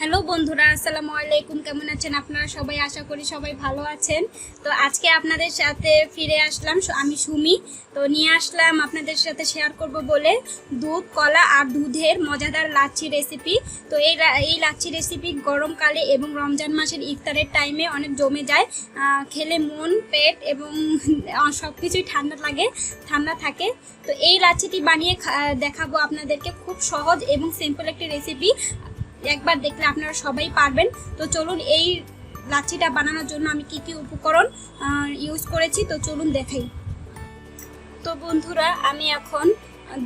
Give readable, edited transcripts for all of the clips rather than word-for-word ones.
Hello বন্ধুরা, আসসালামু আলাইকুম। কেমন আছেন আপনারা সবাই? আশা করি সবাই ভালো আছেন। তো আজকে আপনাদের সাথে ফিরে আসলাম, আমি সুমি। তো নিয়ে আসলাম আপনাদের সাথে শেয়ার করব বলে দুধ, কলা আর দুধের মজাদার লাচ্ছি রেসিপি। তো এই লাচ্ছি রেসিপি গরমকালে এবং রমজান মাসের ইফতারের টাইমে অনেক জমে যায়। খেলে মন, পেট এবং সব কিছুই ঠান্ডা থাকে। তো এই লাচ্ছিটি বানিয়ে দেখাবো আপনাদেরকে। খুব সহজ এবং সিম্পল একটি রেসিপি, একবার দেখলে আপনারা সবাই পারবেন। তো চলুন এই লাচ্ছিটা বানানোর জন্য আমি কি কি উপকরণ ইউজ করেছি তো চলুন দেখাই। তো বন্ধুরা, আমি এখন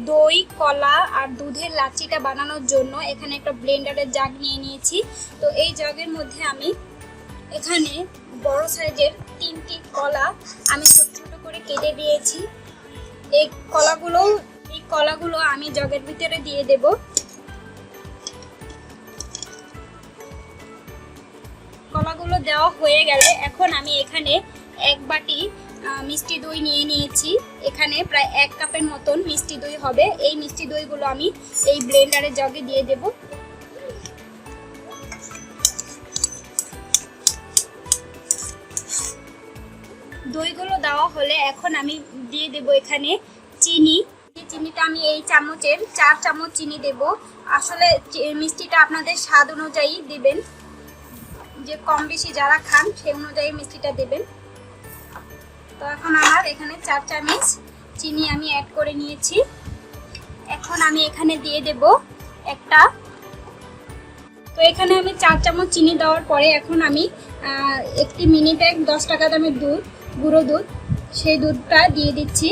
দই, কলা আর দুধের লাচ্ছিটা বানানোর জন্য এখানে একটা ব্লেন্ডারের জাগ নিয়ে নিয়েছি। তো এই জাগের মধ্যে আমি এখানে বড় সাইজের 3টি কলা আমি ছোট ছোট করে কেটে দিয়েছি। এই কলাগুলো আমি জগের ভিতরে দিয়ে দেব। কলাগুলো দেওয়া হয়ে গেলে এখন আমি এখানে 1 বাটি মিষ্টি দই নিয়ে নিয়েছি। এখানে প্রায় 1 কাপের মতন মিষ্টি দই হবে। এই মিষ্টি দইগুলো আমি এই ব্লেন্ডারের জগে দিয়ে দেব। দইগুলো দেওয়া হলে এখন আমি দিয়ে দেব এখানে চিনি। চিনিটা আমি এই চামচের 4 চামচ চিনি দেব। আসলে মিষ্টিটা আপনাদের স্বাদ অনুযায়ী দিবেন, যে কম বেশি যারা খান সেই অনুযায়ী মিষ্টিটা দেবেন। তো এখন আমার এখানে 4 চামচ চিনি আমি অ্যাড করে নিয়েছি। এখন আমি এখানে দিয়ে দেব তো এখানে আমি 4 চামচ চিনি দেওয়ার পরে এখন আমি 1 মিনিটে 10 টাকা দামের দুধ, গুঁড়ো দুধ, সেই দুধটা দিয়ে দিচ্ছি।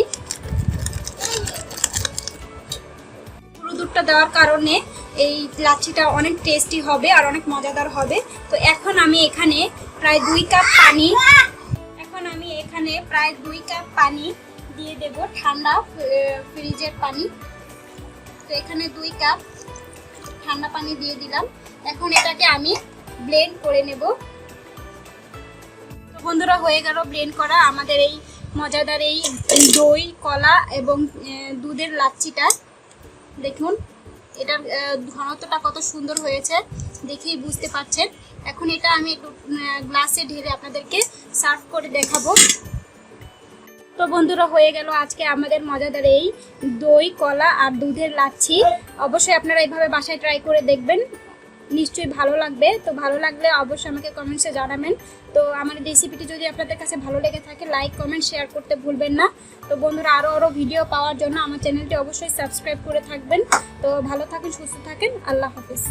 গুঁড়ো দুধটা দেওয়ার কারণে এই লাচ্ছিটা অনেক টেস্টি হবে আর অনেক মজাদার হবে। তো এখন আমি এখানে প্রায় 2 কাপ পানি দিয়ে দেব, ঠান্ডা ফ্রিজের পানি। তো এখানে 2 কাপ ঠান্ডা পানি দিয়ে দিলাম। এখন এটাকে আমি ব্লেন্ড করে নেব। তো বন্ধুরা, হয়ে গেল ব্লেন্ড করা আমাদের এই মজাদার এই দই, কলা এবং দুধের লাচ্ছিটা। দেখুন এটার ঘনত্বটা কত সুন্দর হয়েছে, দেখেই বুঝতে পারছেন। এখন এটা আমি একটু গ্লাসে ঢেলে আপনাদেরকে সার্ভ করে দেখাবো। তো বন্ধুরা, হয়ে গেল আজকে আমাদের মজাদার এই দই, কলা আর দুধের লাচ্ছি। অবশ্যই আপনারা এইভাবে বাসায় ট্রাই করে দেখবেন, নিশ্চয়ই ভালো লাগবে। তো ভালো লাগলে অবশ্যই আমাকে কমেন্টসে জানাবেন। তো আমার রেসিপিটি যদি আপনাদের কাছে ভালো লেগে থাকে, লাইক, কমেন্ট, শেয়ার করতে ভুলবেন না। তো বন্ধুরা, আরও ভিডিও পাওয়ার জন্য আমার চ্যানেলটি অবশ্যই সাবস্ক্রাইব করে থাকবেন। তো ভালো থাকেন, সুস্থ থাকেন, আল্লাহ হাফিজ।